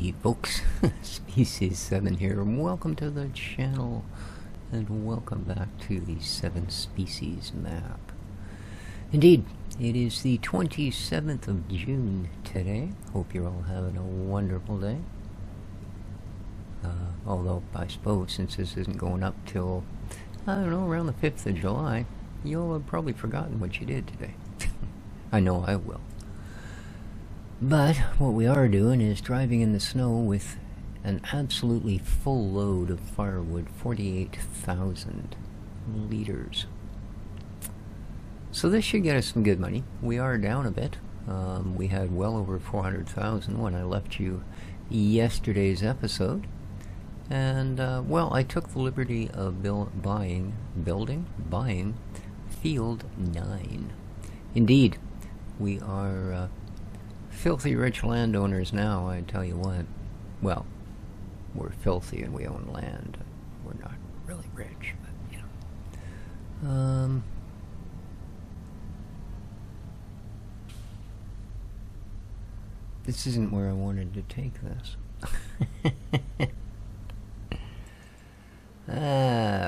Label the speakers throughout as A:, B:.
A: Hey folks, Species 7 here, and welcome to the channel, and welcome back to the 7 Species map. Indeed, it is the 27th of June today. Hope you're all having a wonderful day. Although, I suppose, since this isn't going up till, I don't know, around the 5th of July, you'll have probably forgotten what you did today. I know I will. But what we are doing is driving in the snow with an absolutely full load of firewood, 48,000 liters. So this should get us some good money. We are down a bit. We had well over 400,000 when I left you yesterday's episode. And, well, I took the liberty of buying Field 9. Indeed, we are filthy rich landowners now, I tell you what. Well, we're filthy and we own land. We're not really rich, but, you know. This isn't where I wanted to take this.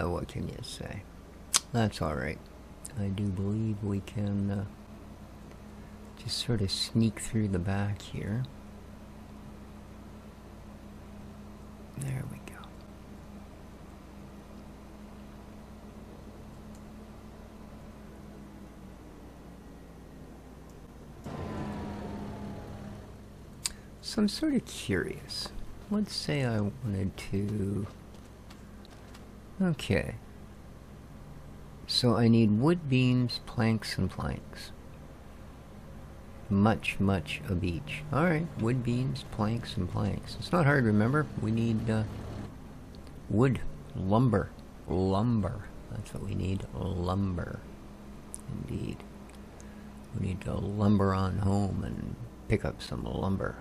A: What can you say? That's alright. I do believe we can just sort of sneak through the back here. There we go. So I'm sort of curious. Let's say I wanted to... Okay. So I need wood beams, planks, and planks. Much of each. Alright, wood beams, planks, and planks. It's not hard to remember. We need wood, lumber. That's what we need, lumber. Indeed. We need to lumber on home and pick up some lumber.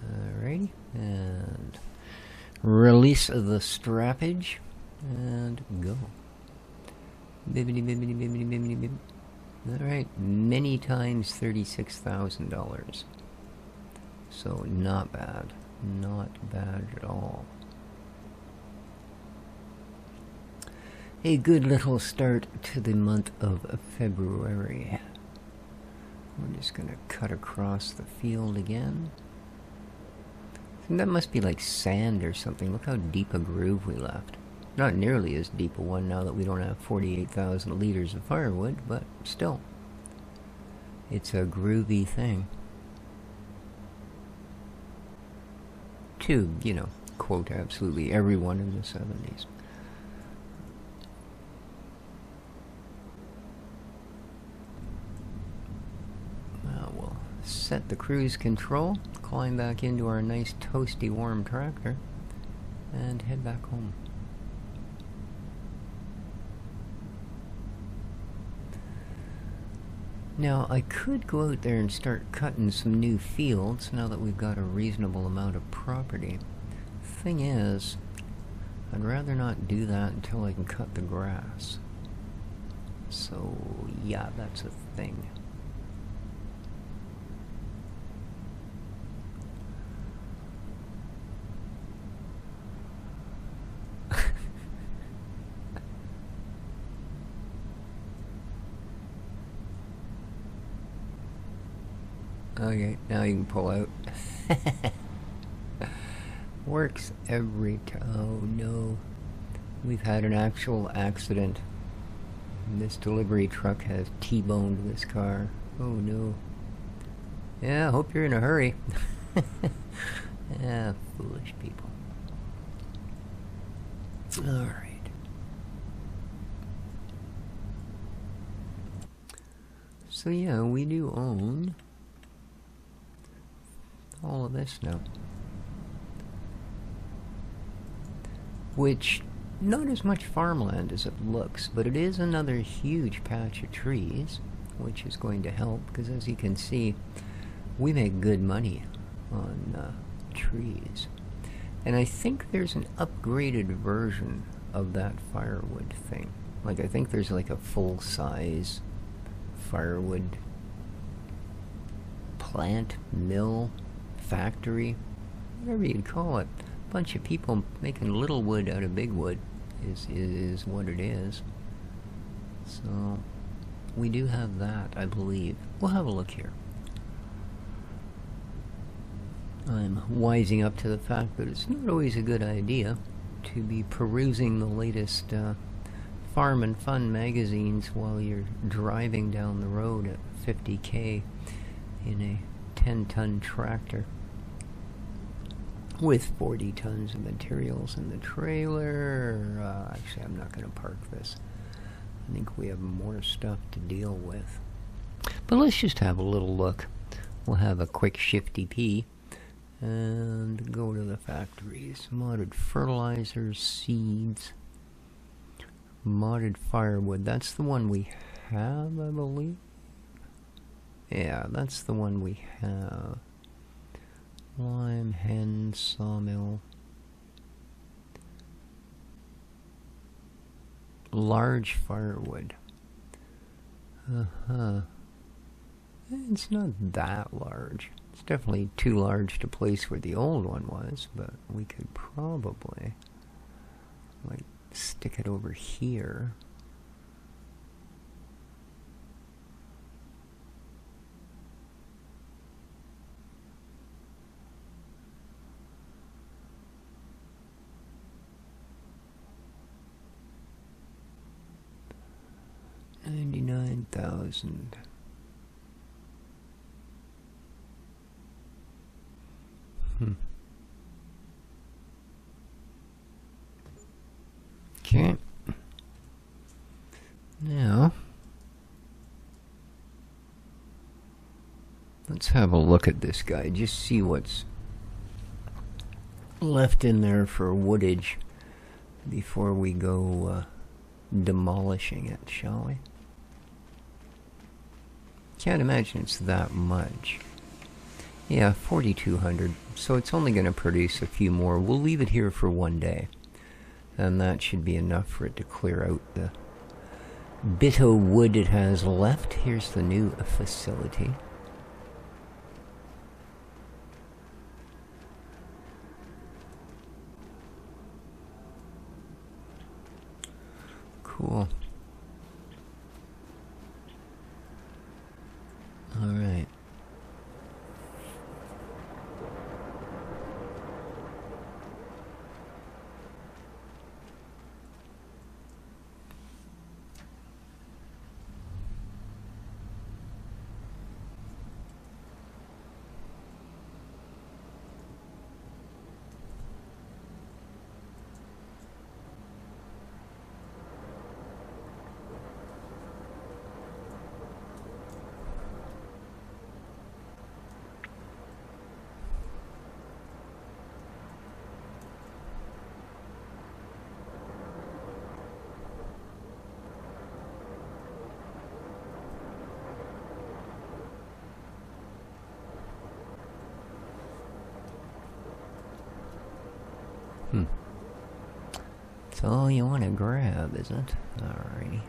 A: Alrighty, and release the strappage, and go. Bibbidi bibbidi bibbidi bibbidi bibbidi. Alright, many times $36,000. So not bad. Not bad at all. A good little start to the month of February. We're just going to cut across the field again. I think that must be like sand or something. Look how deep a groove we left. Not nearly as deep a one now that we don't have 48,000 liters of firewood, but still. It's a groovy thing. To, you know, quote absolutely everyone in the 70s. Now we'll set the cruise control, climb back into our nice toasty warm tractor, and head back home. Now, I could go out there and start cutting some new fields now that we've got a reasonable amount of property. Thing is, I'd rather not do that until I can cut the grass. So, yeah, that's a thing. Okay, now you can pull out. Works every time. Oh no. We've had an actual accident. This delivery truck has T-boned this car. Oh no. Yeah, hope you're in a hurry. Yeah, foolish people. Alright. So yeah, we do own all of this now. Which, not as much farmland as it looks, but it is another huge patch of trees, which is going to help, because as you can see, we make good money on trees. And I think there's an upgraded version of that firewood thing. Like, I think there's like a full-size firewood plant, mill factory, whatever you'd call it. Bunch of people making little wood out of big wood is what it is. So we do have that, I believe. We'll have a look here. I'm wising up to the fact that it's not always a good idea to be perusing the latest farm and fun magazines while you're driving down the road at 50k in a 10-ton tractor with 40 tons of materials in the trailer. Actually, I'm not going to park this. I think we have more stuff to deal with. But let's just have a little look. We'll have a quick shifty pee and go to the factories. Modded fertilizers, seeds, modded firewood. That's the one we have, I believe. Yeah, that's the one we have. Lime, hen, sawmill. Large firewood. It's not that large. It's definitely too large to place where the old one was, but we could probably like stick it over here. $99,000. Okay. Now, let's have a look at this guy. Just see what's left in there for woodage before we go demolishing it, shall we? Can't imagine it's that much. Yeah, 4,200. So it's only going to produce a few more. We'll leave it here for one day. And that should be enough for it to clear out the bit of wood it has left. Here's the new facility. Cool. All right. That's all you want to grab, is it? Alrighty.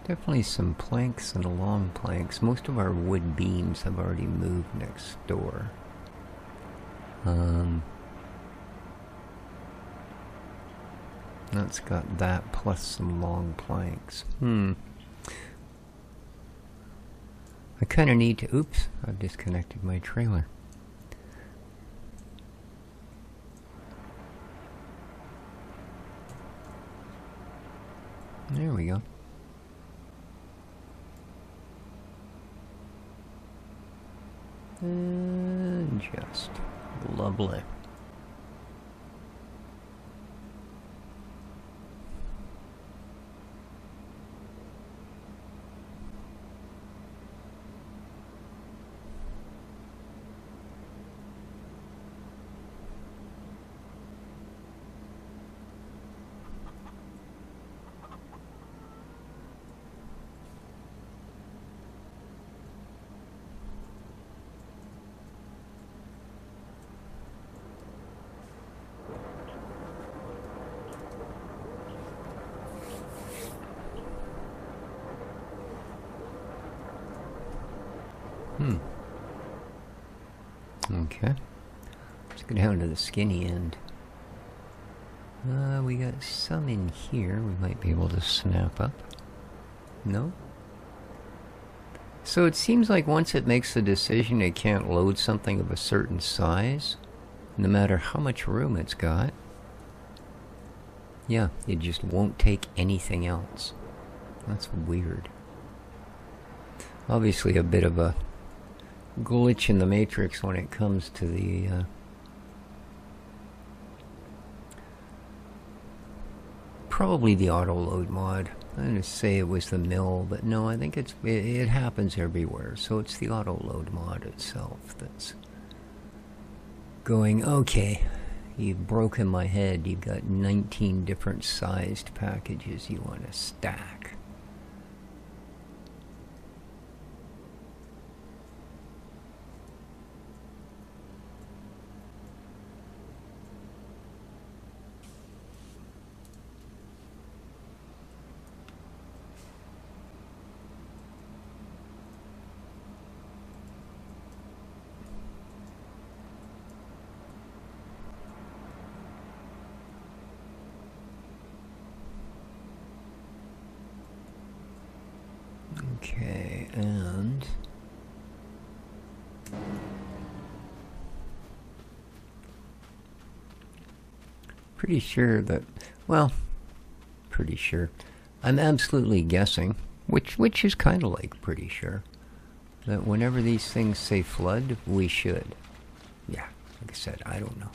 A: Definitely some planks and long planks. Most of our wood beams have already moved next door. That's got that plus some long planks. I kind of need to... Oops, I've disconnected my trailer. There we go. Just lovely. Okay. Let's go down to the skinny end. We got some in here we might be able to snap up. No? So it seems like once it makes the decision it can't load something of a certain size, no matter how much room it's got, yeah, it just won't take anything else. That's weird. Obviously a bit of a glitch in the matrix when it comes to the probably the auto load mod. I'm going to say it was the mill, but no, I think it happens everywhere. So it's the auto load mod itself that's going, okay, you've broken my head. You've got 19 different sized packages you want to stack. Okay, and pretty sure that, well, pretty sure. I'm absolutely guessing, which is kind of like pretty sure, that whenever these things say flood, we should. Yeah, like I said, I don't know.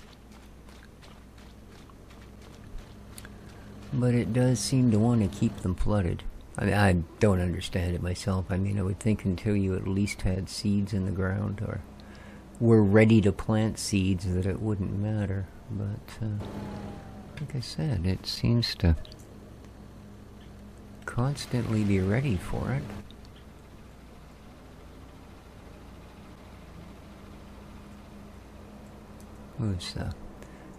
A: But it does seem to want to keep them flooded. I mean, I don't understand it myself. I mean, I would think until you at least had seeds in the ground or were ready to plant seeds that it wouldn't matter. But, like I said, it seems to constantly be ready for it. Who's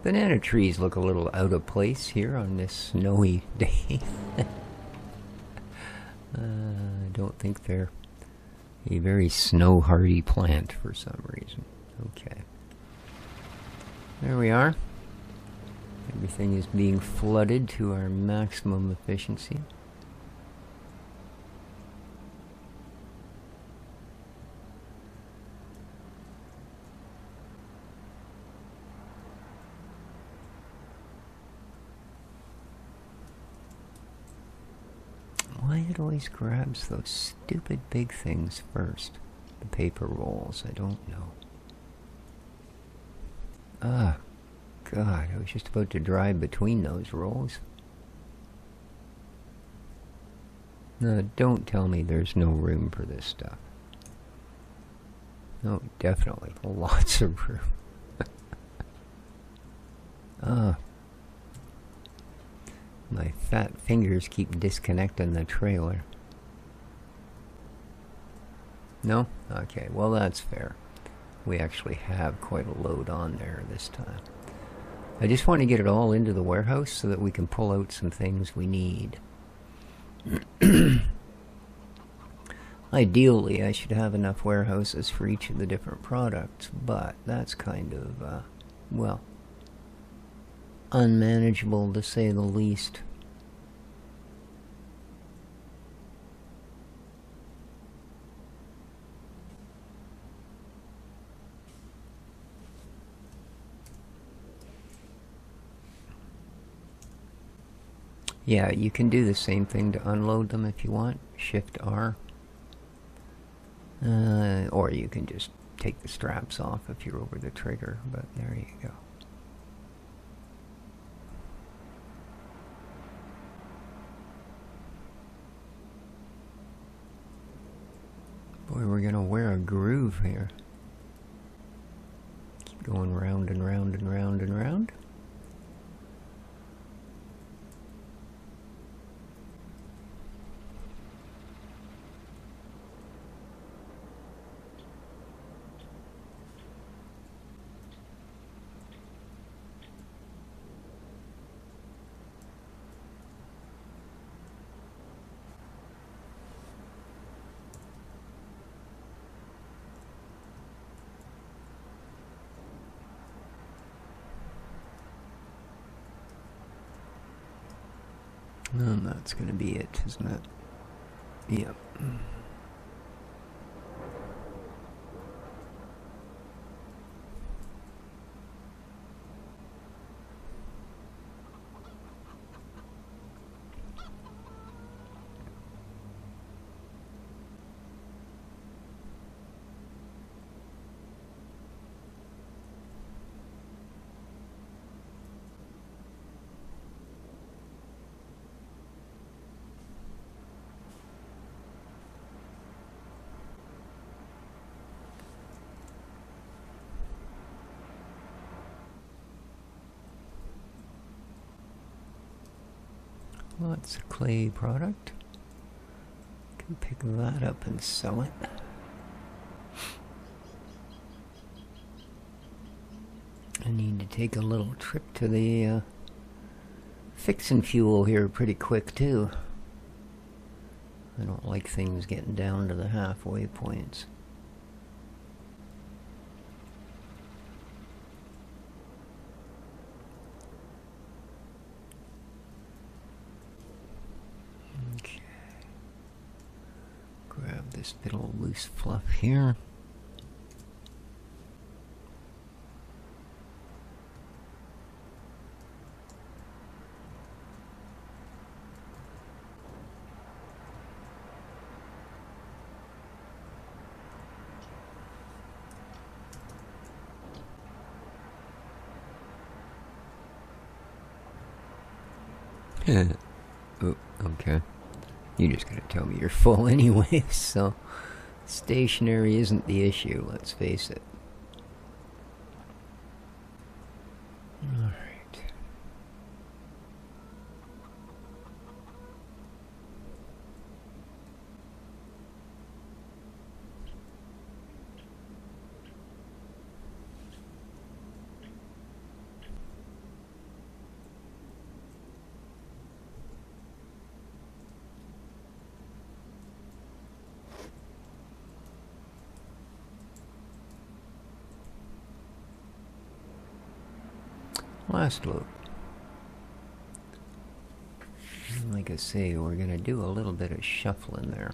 A: banana trees look a little out of place here on this snowy day. I don't think they're a very snow-hardy plant for some reason. Okay. There we are. Everything is being flooded to our maximum efficiency. Why it always grabs those stupid big things first? The paper rolls, I don't know. Ah, God, I was just about to drive between those rolls. No, don't tell me there's no room for this stuff. No, definitely, lots of room. Ah. My fat fingers keep disconnecting the trailer. No? Okay, well that's fair. We actually have quite a load on there this time. I just want to get it all into the warehouse so that we can pull out some things we need. Ideally, I should have enough warehouses for each of the different products, but that's kind of, well, unmanageable to say the least. Yeah, you can do the same thing to unload them if you want. Shift R. Or you can just take the straps off if you're over the trigger, but there you go. Boy, we're gonna wear a groove here. Keep going round and round and round and round. And that's going to be it, isn't it? Yep. Lots of clay product. Can pick that up and sell it. I need to take a little trip to the fixin' fuel here pretty quick too. I don't like things getting down to the halfway points. Okay. Grab this bit of loose fluff here. Oh, okay. You're just gonna tell me you're full anyway, so stationary isn't the issue, let's face it. Alright. Last loop. Like I say, we're going to do a little bit of shuffling there.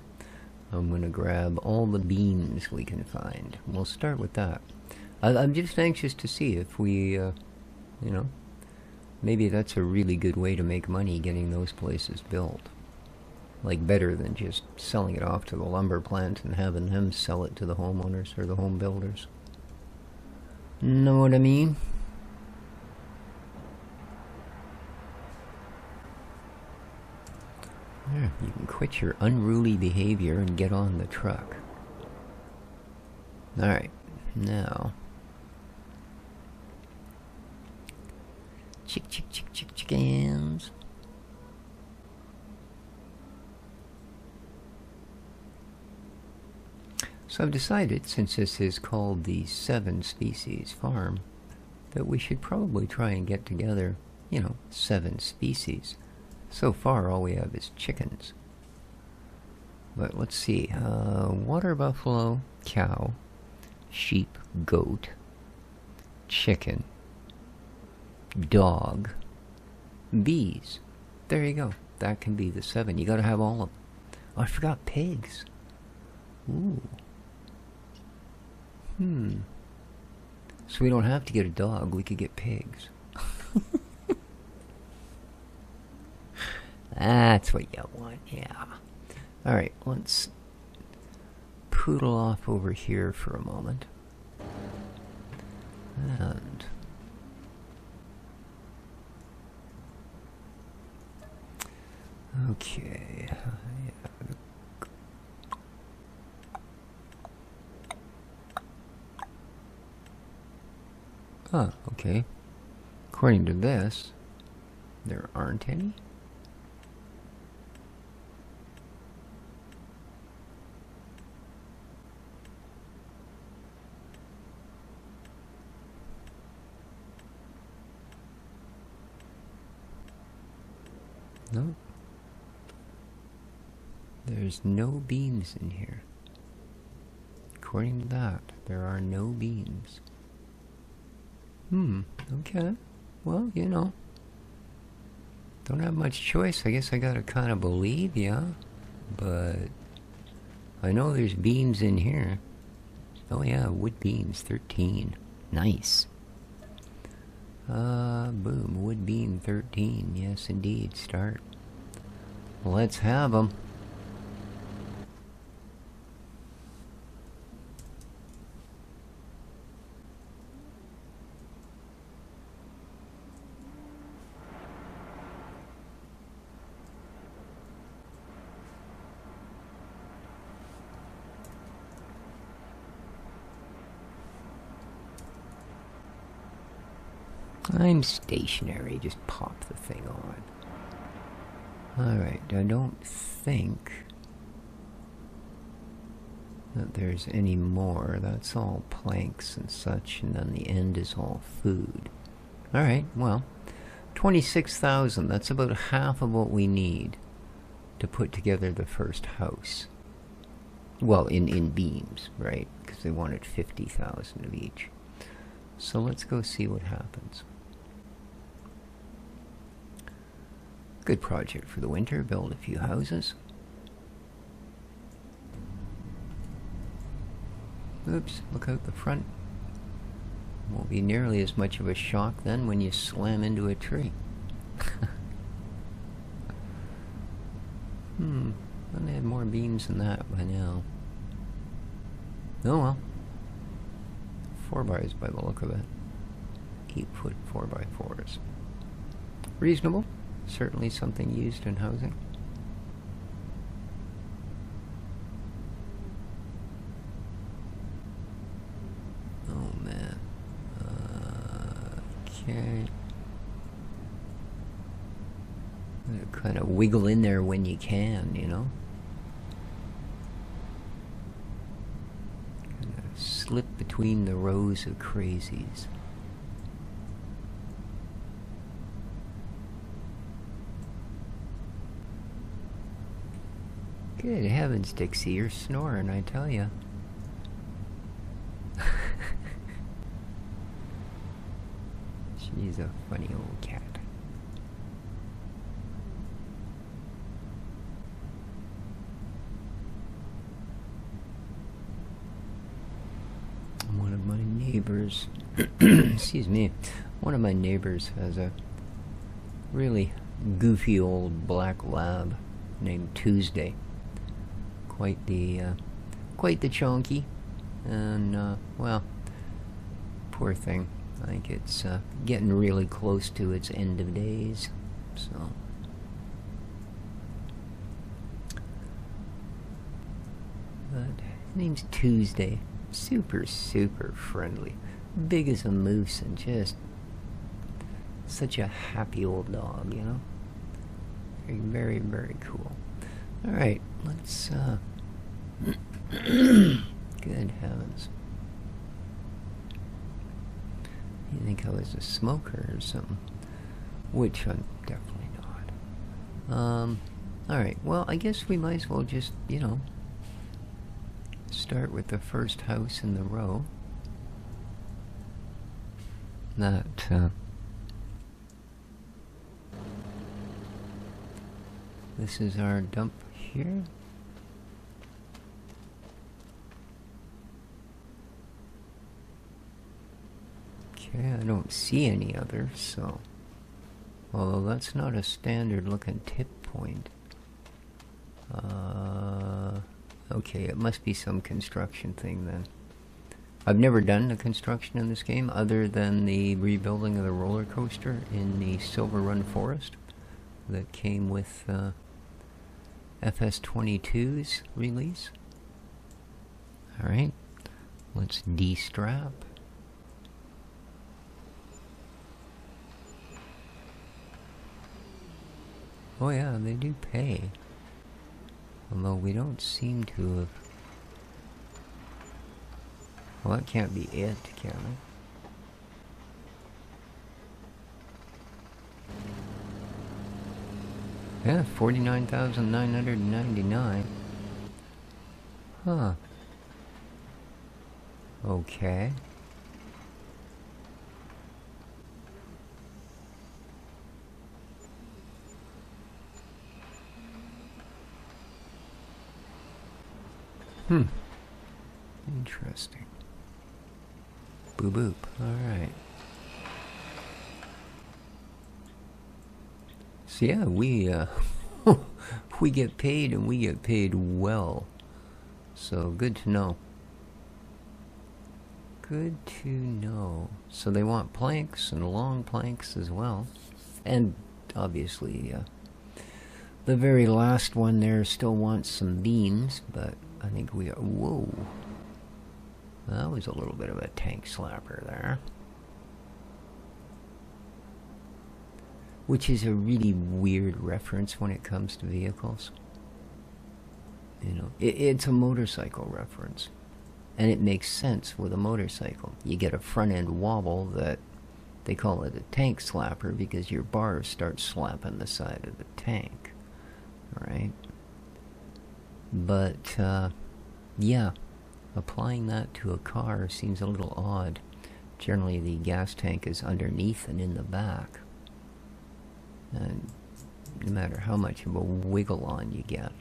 A: I'm going to grab all the beans we can find. We'll start with that. I'm just anxious to see if we, you know, maybe that's a really good way to make money getting those places built. Like better than just selling it off to the lumber plant and having them sell it to the homeowners or the home builders. Know what I mean? Yeah, you can quit your unruly behavior and get on the truck. Alright, now. Chickens. So I've decided, since this is called the Seven Species Farm, that we should probably try and get together, you know, 7 species. So far, all we have is chickens. But let's see. Water buffalo, cow, sheep, goat, chicken, dog, bees. There you go. That can be the 7. You gotta have all of them. Oh, I forgot pigs. Ooh. So we don't have to get a dog. We could get pigs. That's what you want, yeah. Alright, let's poodle off over here for a moment. And okay, okay. According to this, there aren't any. Nope. There's no beans in here. According to that, there are no beans. Okay. Well, you know. Don't have much choice. I guess I gotta kind of believe ya. But I know there's beans in here. Oh yeah, wood beans, 13. Nice. Boom, wood bean 13. Yes, indeed. Start. Let's have them. I'm stationary, just pop the thing on. Alright, I don't think that there's any more. That's all planks and such, and then the end is all food. Alright, well, 26,000, that's about half of what we need to put together the first house. Well, in beams, right? Because they wanted 50,000 of each. So let's go see what happens. Good project for the winter, build a few houses. Oops, look out the front. Won't be nearly as much of a shock then when you slam into a tree. Well, they had more beams than that by now. Oh well. 4x by the look of it. 8-foot 4x4s. Reasonable. Certainly something used in housing. Oh man. Okay. Kind of wiggle in there when you can, you know? Kind of slip between the rows of crazies. Good heavens, Dixie, you're snoring, I tell ya. She's a funny old cat. One of my neighbors, excuse me, one of my neighbors has a really goofy old black lab named Tuesday. Quite the chonky, and well, poor thing. I think it's getting really close to its end of days. So, but his name's Tuesday. Super friendly, big as a moose, and just such a happy old dog, you know. Very cool. All right, let's. Good heavens. You think I was a smoker or something? Which I'm definitely not. Alright, well, I guess we might as well just, you know, start with the first house in the row. That, this is our dump here. Okay, I don't see any others, so... Although that's not a standard looking tip point. Okay, it must be some construction thing then. I've never done the construction in this game other than the rebuilding of the roller coaster in the Silver Run Forest that came with FS22's release. Alright, let's de-strap. Oh yeah, they do pay. Although we don't seem to have... Well, that can't be it, can it? Yeah, 49,999. Huh. Okay. Interesting. Boop boop. Alright. So yeah, we we get paid, and we get paid well. So good to know. Good to know. So they want planks and long planks as well. And obviously the very last one there still wants some beams, but I think we are... Whoa. That was a little bit of a tank slapper there. Which is a really weird reference when it comes to vehicles. You know, it's a motorcycle reference. And it makes sense with a motorcycle. You get a front end wobble that they call it a tank slapper because your bars start slapping the side of the tank. Alright? But, yeah. Applying that to a car seems a little odd. Generally, the gas tank is underneath and in the back. And no matter how much of a wiggle on you get,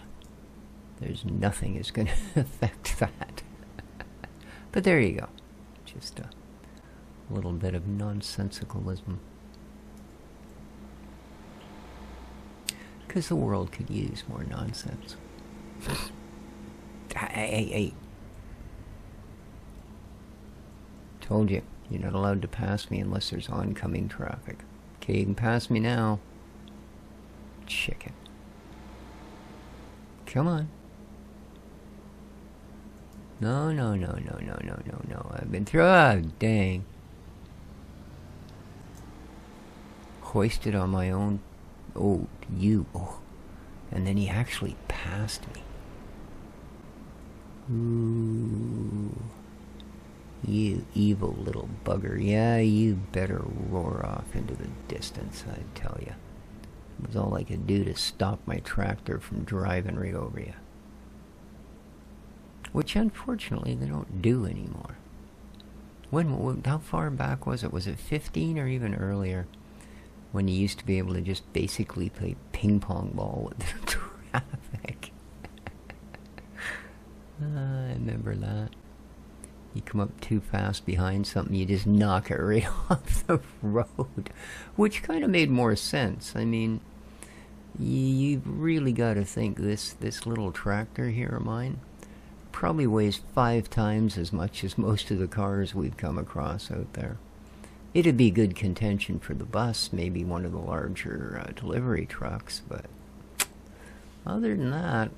A: there's nothing that's going to affect that. But there you go. Just a little bit of nonsensicalism. Because the world could use more nonsense. Hey. Told you, you're not allowed to pass me unless there's oncoming traffic. Okay, you can pass me now. Chicken. Come on. No. I've been through... Ah, dang. Hoisted on my own... Oh, you. Oh. And then he actually passed me. Ooh. You evil little bugger. Yeah, you better roar off into the distance, I tell you. It was all I could do to stop my tractor from driving right over you. Which, unfortunately, they don't do anymore. How far back was it? Was it 15 or even earlier? When you used to be able to just basically play ping pong ball with the traffic. I remember that. You come up too fast behind something, you just knock it right off the road. Which kind of made more sense. I mean, you've really got to think this little tractor here of mine probably weighs 5 times as much as most of the cars we've come across out there. It'd be good contention for the bus, maybe one of the larger delivery trucks, but other than that,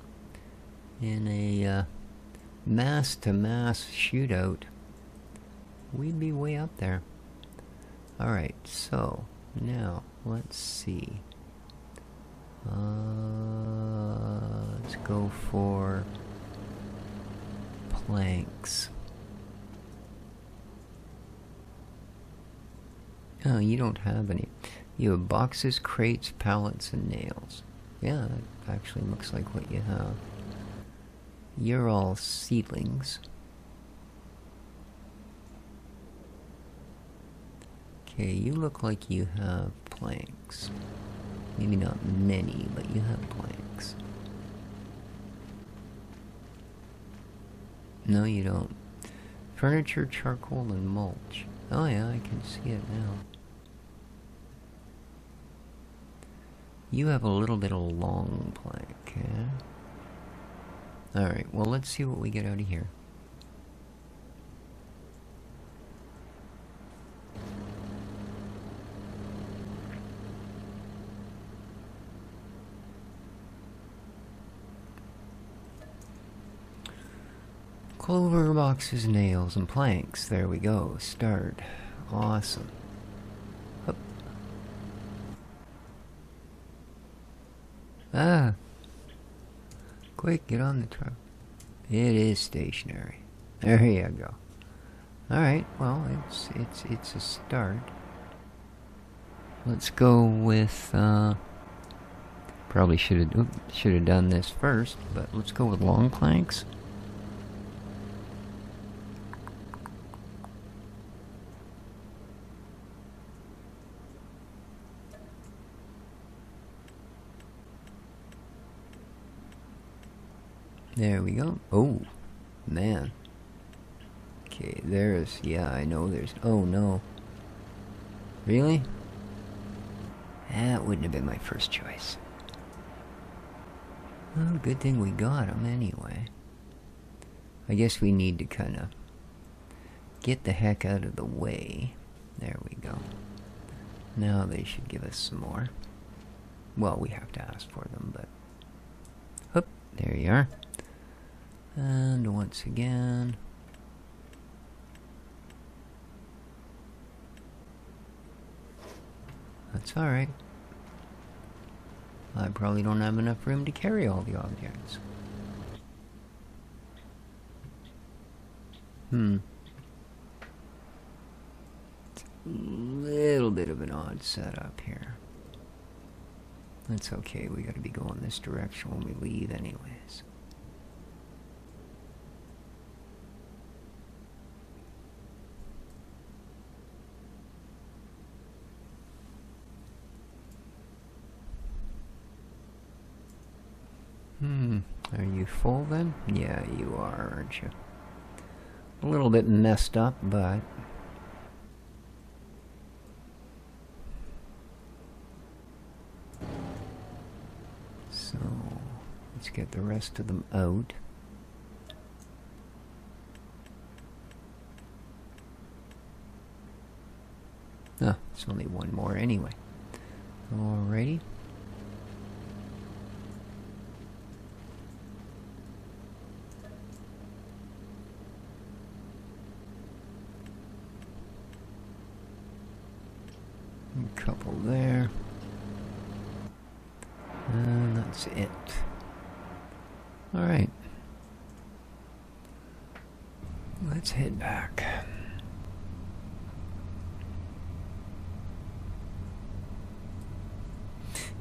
A: in a mass-to-mass shootout, we'd be way up there. Alright, so, now, let's see. Let's go for planks. Oh, you don't have any. You have boxes, crates, pallets, and nails. Yeah, that actually looks like what you have. You're all seedlings. Okay, you look like you have planks. Maybe not many, but you have planks. No, you don't. Furniture, charcoal, and mulch. Oh yeah, I can see it now. You have a little bit of long plank, yeah? Alright, well let's see what we get out of here. Clover, boxes, nails, and planks. There we go. Start. Awesome. Hup. Ah. Quick, get on the truck. It is stationary. There you go. Alright, well, it's a start. Let's go with, probably should have done this first, but let's go with long planks. There we go. Oh, man. Okay, there's, yeah, I know there's, oh no. Really? That wouldn't have been my first choice. Well, good thing we got them anyway. I guess we need to kind of get the heck out of the way. There we go. Now they should give us some more. Well, we have to ask for them, but... Whoop, there you are. And once again... That's alright. I probably don't have enough room to carry all the objects. It's a little bit of an odd setup here. That's okay, we gotta be going this direction when we leave anyways. Are you full then? Yeah, you are, aren't you? A little bit messed up, but... So, let's get the rest of them out. Ah, it's only one more anyway. Alrighty. Couple there. And that's it. Alright. Let's head back.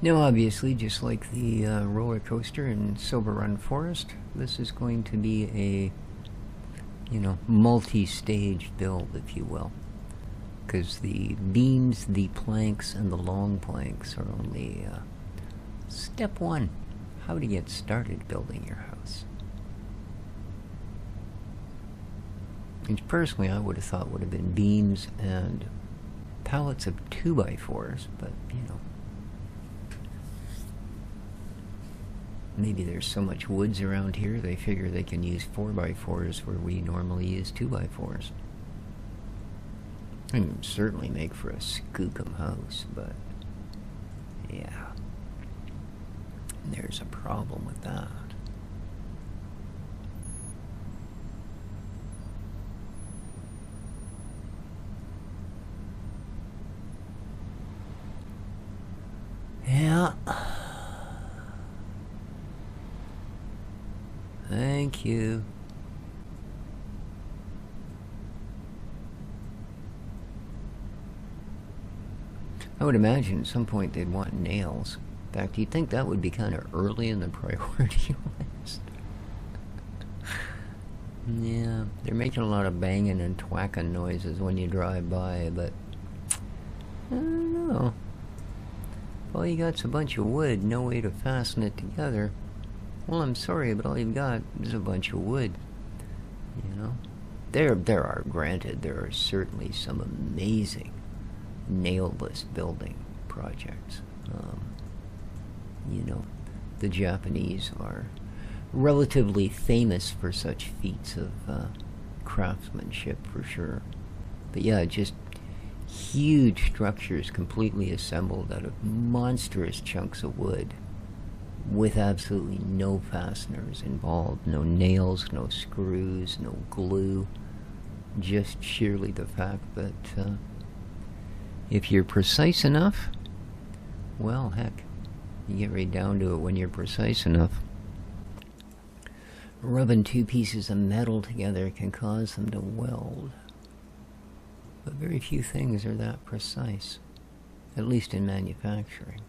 A: Now obviously, just like the roller coaster in Silver Run Forest, this is going to be a, you know, multi-stage build, if you will. Because the beams, the planks, and the long planks are only step one. How to get started building your house. Which personally I would have thought would have been beams and pallets of 2x4s, but you know. Maybe there's so much woods around here they figure they can use 4x4s where we normally use 2x4s. And certainly make for a skookum house, but yeah, there's a problem with that. Yeah. Thank you. I would imagine at some point they'd want nails. In fact, you'd think that would be kind of early in the priority list. Yeah, they're making a lot of banging and twacking noises when you drive by, but I don't know. If all you got's a bunch of wood, no way to fasten it together, well, I'm sorry, but all you've got is a bunch of wood. You know? There are, granted, there are certainly some amazing nailless building projects. You know, the Japanese are relatively famous for such feats of craftsmanship, for sure. But yeah, just huge structures completely assembled out of monstrous chunks of wood. with absolutely no fasteners involved, no nails, no screws, no glue, just sheerly the fact that if you're precise enough, well, heck, you get right down to it when you're precise enough. Rubbing two pieces of metal together can cause them to weld. But very few things are that precise, at least in manufacturing.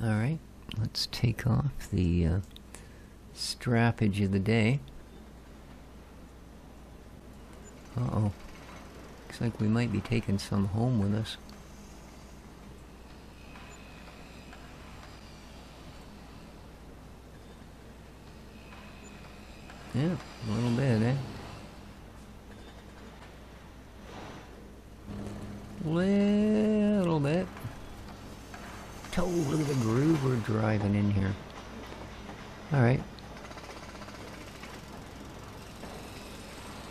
A: Alright, let's take off the strappage of the day. Uh-oh. Looks like we might be taking some home with us. Yeah, a little bit, eh? Little bit. Oh, look at the groove we're driving in here. Alright.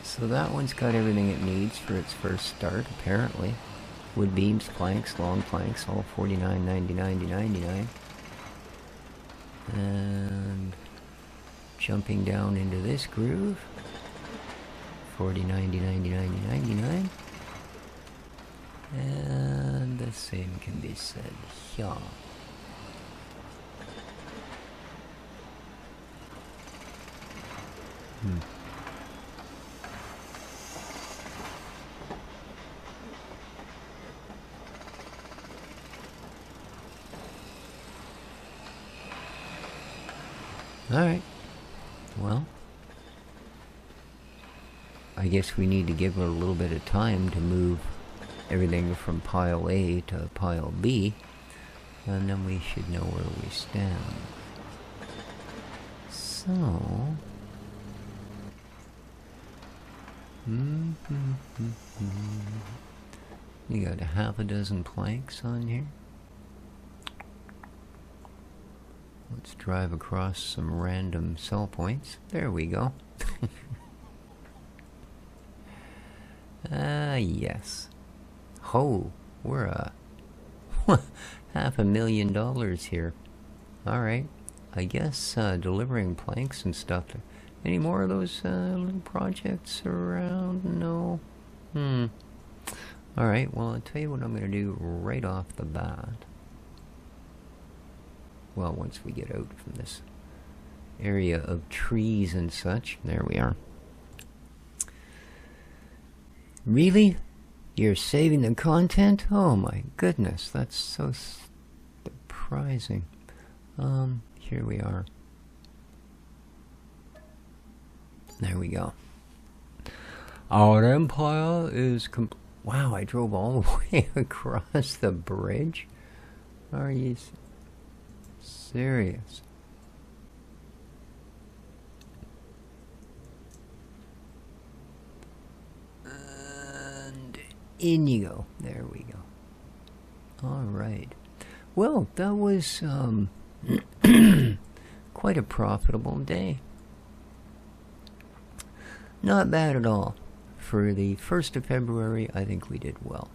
A: So that one's got everything it needs for its first start, apparently. Wood beams, planks, long planks, all $49.99. And jumping down into this groove, $49.99. And the same can be said here. Alright. Well, I guess we need to give it a little bit of time to move everything from pile A to pile B, and then we should know where we stand. So, you got a half a dozen planks on here. Let's drive across some random cell points. There we go. Yes. Ho, we're $500,000 here. Alright, I guess delivering planks and stuff. Any more of those little projects around? No? Alright, well, I'll tell you what I'm going to do right off the bat. Well, once we get out from this area of trees and such. There we are. Really? You're saving the content? Oh my goodness, that's so surprising. Here we are. There we go. Our empire is wow, I drove all the way across the bridge? Are you serious? And in you go. There we go. Alright. Well, that was quite a profitable day. Not bad at all. For the 1st of February, I think we did well.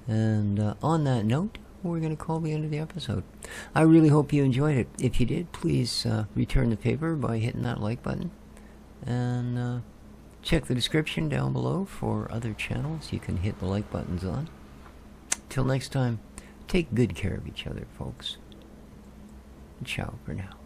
A: And on that note, we're going to call the end of the episode. I really hope you enjoyed it. If you did, please return the favor by hitting that like button. And check the description down below for other channels you can hit the like buttons on. Till next time, take good care of each other, folks. Ciao for now.